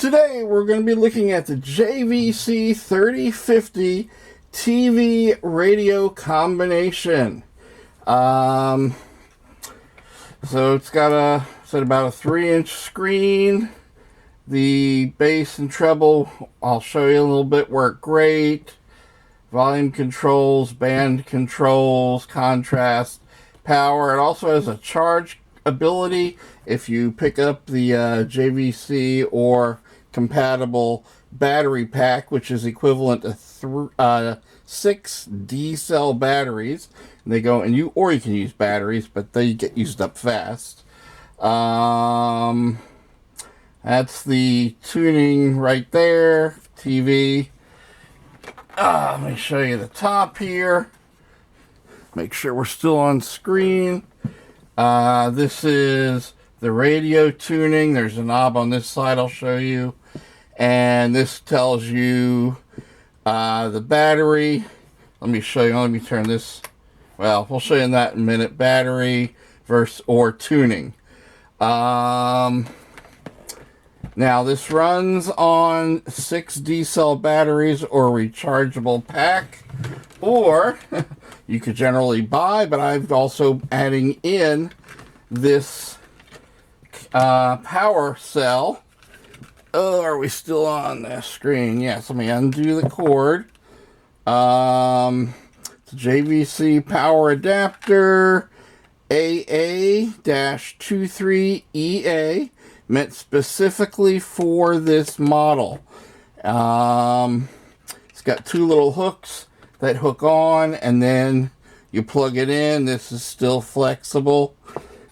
Today we're going to be looking at the JVC 3050 TV radio combination. So it's got about a 3-inch screen. The bass and treble, I'll show you a little bit, work great. Volume controls, band controls, contrast, power. It also has a charge ability if you pick up the JVC or compatible battery pack, which is equivalent to 6 D-cell batteries. And they go, and you can use batteries, but they get used up fast. That's the tuning right there, TV. Let me show you the top here. Make sure we're still on screen. This is the radio tuning. There's a knob on this side I'll show you. And this tells you the battery. Let me show you. Let me turn this. Well, we'll show you that in a minute. Battery versus or tuning. Now this runs on 6 D-cell batteries or rechargeable pack, or you could generally buy, but I've also adding in this power cell. Oh, are we still on the screen? Yes, let me undo the cord. It's a JVC power adapter, AA-23EA, meant specifically for this model. It's got 2 little hooks that hook on, and then you plug it in. This is still flexible.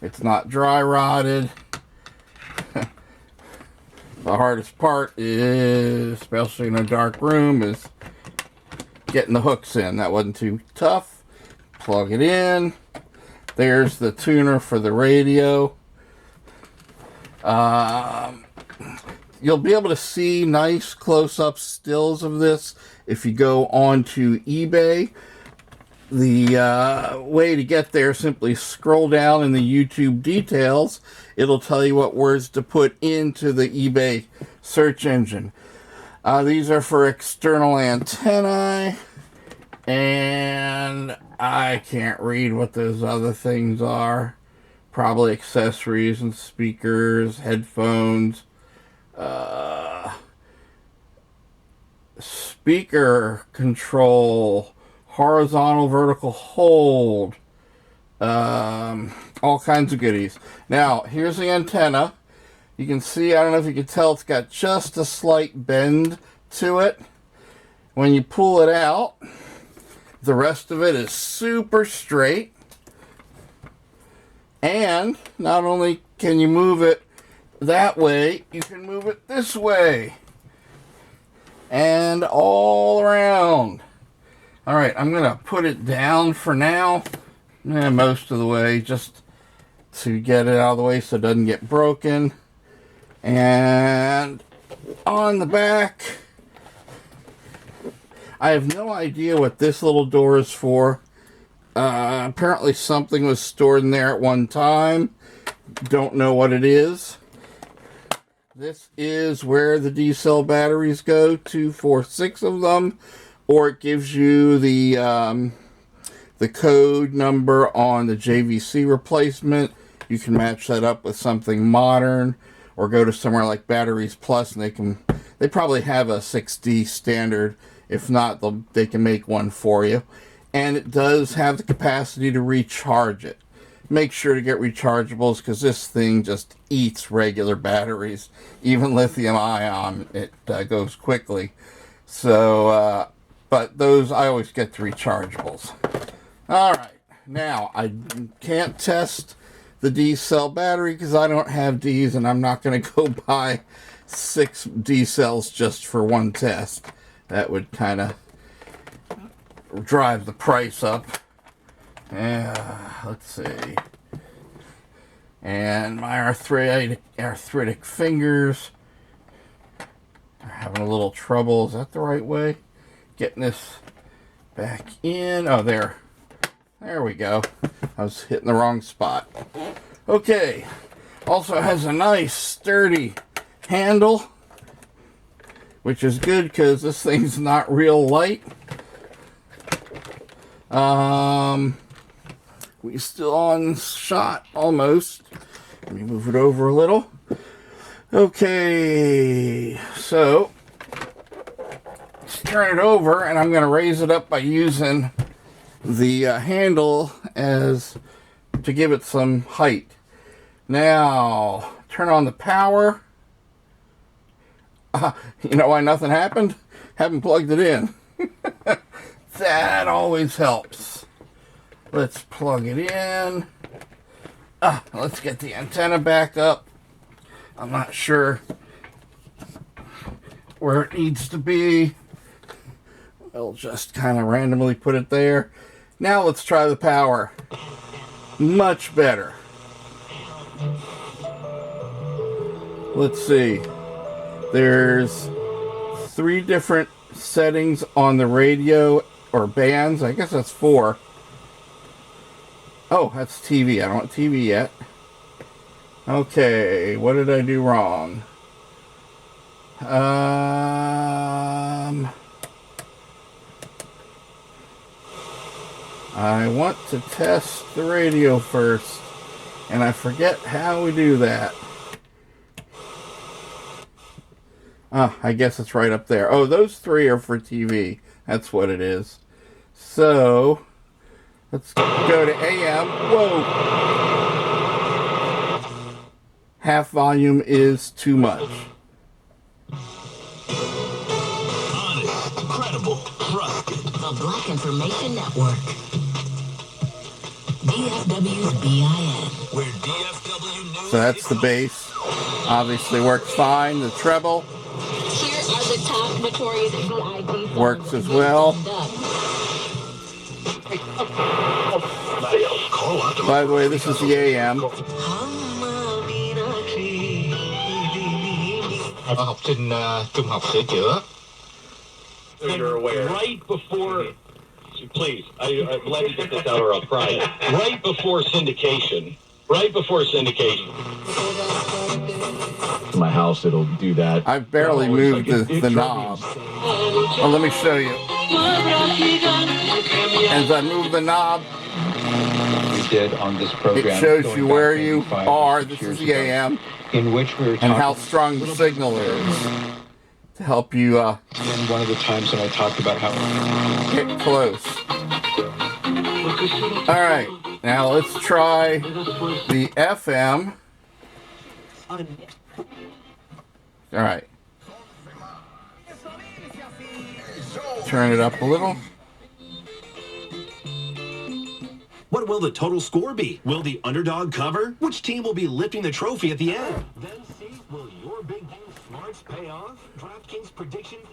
It's not dry rotted. The hardest part is, especially in a dark room, is getting the hooks in. That wasn't too tough. Plug it in. There's the tuner for the radio. You'll be able to see nice close-up stills of this if you go onto eBay. The way to get there, simply scroll down in the YouTube details. It'll tell you what words to put into the eBay search engine. These are for external antennae, and I can't read what those other things are. Probably accessories and speakers, headphones, speaker control, horizontal, vertical hold, all kinds of goodies. Now, here's the antenna. You can see, I don't know if you can tell, it's got just a slight bend to it. When you pull it out, the rest of it is super straight. And not only can you move it that way, you can move it this way. And all around. Alright, I'm going to put it down for now. Most of the way, just to get it out of the way so it doesn't get broken. And on the back, I have no idea what this little door is for. Apparently something was stored in there at one time. Don't know what it is. This is where the D-cell batteries go, 2, 4, 6 of them. Or it gives you the code number on the JVC replacement. You can match that up with something modern, or go to somewhere like Batteries Plus, and they probably have a 6D standard. If not, they can make one for you. And it does have the capacity to recharge it. Make sure to get rechargeables, because this thing just eats regular batteries. Even lithium ion, it goes quickly. So, but those, I always get the rechargeables. Alright, now, I can't test the D-cell battery because I don't have Ds, and I'm not going to go buy 6 D-cells just for one test. That would kind of drive the price up. Let's see. And my arthritic fingers are having a little trouble. Is that the right way? Getting this back in. Oh, there we go. I was hitting the wrong spot. Okay. Also has a nice sturdy handle. which is good because this thing's not real light. We still on shot almost. Let me move it over a little. Okay, so let's turn it over, and I'm going to raise it up by using the handle as to give it some height. Now, turn on the power. You know why nothing happened? Haven't plugged it in. That always helps. Let's plug it in. Let's get the antenna back up. I'm not sure where it needs to be. We'll just kind of randomly put it there. Now let's try the power. Much better. Let's see. There's 3 different settings on the radio, or bands. I guess that's 4. Oh, that's TV. I don't want TV yet. Okay, what did I do wrong? I want to test the radio first, and I forget how we do that. I guess it's right up there. Oh, those 3 are for TV. That's what it is. So, let's go to AM. Whoa! Half volume is too much. Honest, credible, trusted. The Black Information Network. DFW's BIN. Where DFW News. So that's the bass. Obviously works fine. The treble. Here are the top notorious BID works as well. By the way, this is the AM. Học sinh trung học sửa chữa. So you're aware. Right before, please, I'm glad to get this out or I'll cry. Right before syndication. My house, it'll do that. I've barely moved the knob. Well, let me show you. As I move the knob, we did on this program, it shows you where you are. This is the AM. In which we were and how strong the signal is to help you and then one of the times when I talked about how get close. All right, now let's try the FM. All right, turn it up a little. What will the total score be? Will the underdog cover? Which team will be lifting the trophy at the end? Then see, will your big game smarts pay off? DraftKings predictions.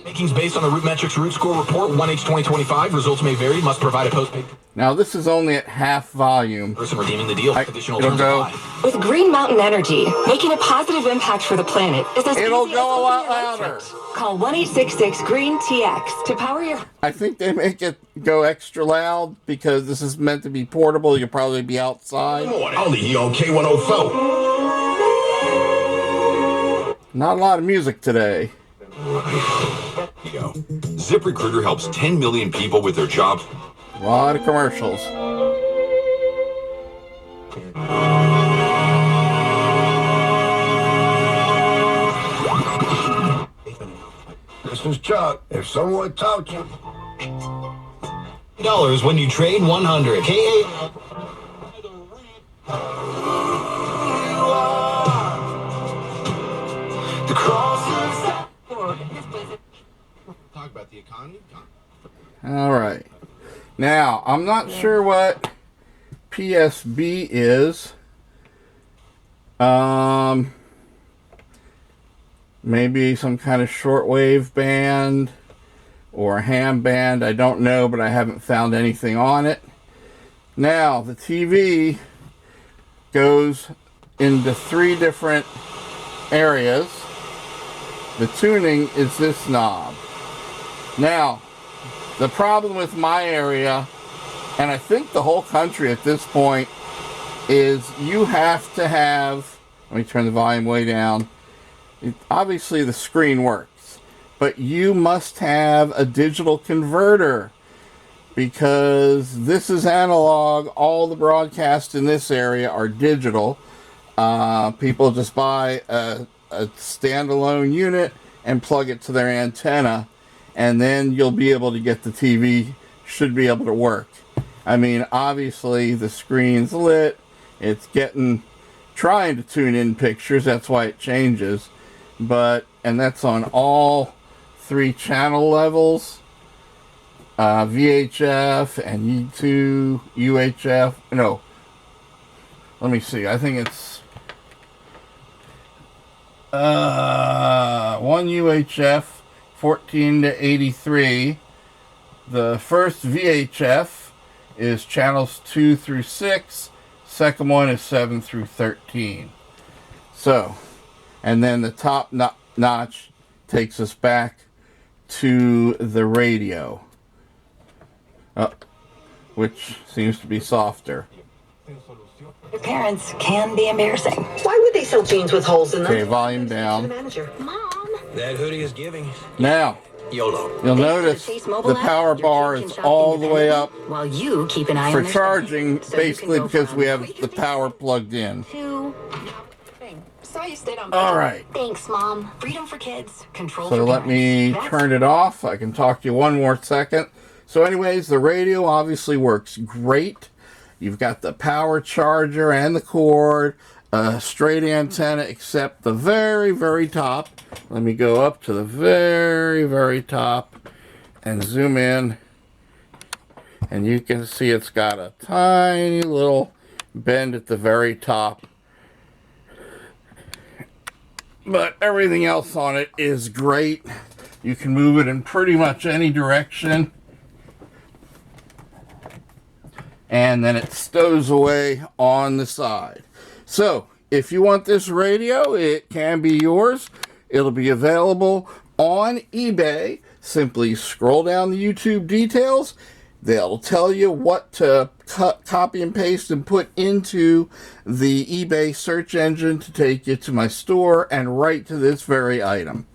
Rankings based on the Root Metrics Root Score Report 1H 2025. Results may vary. Must provide a postpaid. Now this is only at half volume. Person redeeming the deal. Additional it'll terms go. apply. With Green Mountain Energy, making a positive impact for the planet is as It'll easy go a as lot louder. Call 1-866-GREEN-TX to power your... I think they make it go extra loud because this is meant to be portable. You'll probably be outside. Only here on K104. Not a lot of music today. ZipRecruiter helps 10 million people with their jobs. A lot of commercials. This is Chuck. If someone talks to you... $1 when you trade 100. K8. talk about the economy. All right. Now, I'm not sure what PSB is. Maybe some kind of shortwave band or a ham band. I don't know, but I haven't found anything on it. Now, the TV goes into 3 different areas. The tuning is this knob. Now, the problem with my area, and I think the whole country at this point, is you have to have, let me turn the volume way down, obviously the screen works, but you must have a digital converter, because this is analog. All the broadcasts in this area are digital. People just buy a standalone unit and plug it to their antenna, and then you'll be able to get the TV. Should be able to work. I mean, obviously the screen's lit. It's trying to tune in pictures. That's why it changes. And that's on all 3 channel levels. VHF and E2, UHF. No. Let me see. I think it's 1 UHF, 14 to 83. The first VHF is channels 2 through 6. Second one is 7 through 13. So, and then the top notch takes us back to the radio, which seems to be softer. Your parents can be embarrassing. Why would they sell jeans with holes in them? Okay, volume down. Mom. That hoodie is giving. Now, YOLO. you'll notice the power bar is all the way up While you keep an eye for on their charging, spending. So you basically can go because from we have the power plugged in. Saw you stayed on. All right. Thanks, Mom. Freedom for kids. Control So for let me parents. turn it off. I can talk to you one more second. So anyways, the radio obviously works great. You've got the power charger and the cord, a straight antenna except the very, very top. Let me go up to the very, very top and zoom in. And you can see it's got a tiny little bend at the very top. But everything else on it is great. You can move it in pretty much any direction. And then it stows away on the side. So, if you want this radio, it can be yours. It'll be available on eBay. Simply scroll down the YouTube details. They'll tell you what to copy and paste and put into the eBay search engine to take you to my store and right to this very item.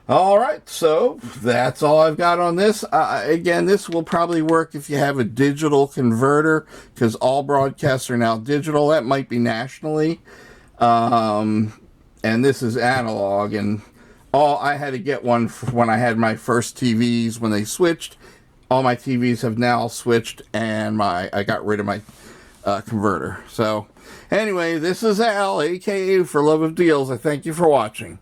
All right, so that's all I've got on this. Again, this will probably work if you have a digital converter, because all broadcasts are now digital. That might be nationally. And this is analog. And I had to get one for when I had my first TVs when they switched. All my TVs have now switched, and I got rid of my converter. So, anyway, this is Al, a.k.a. For Love of Deals. I thank you for watching.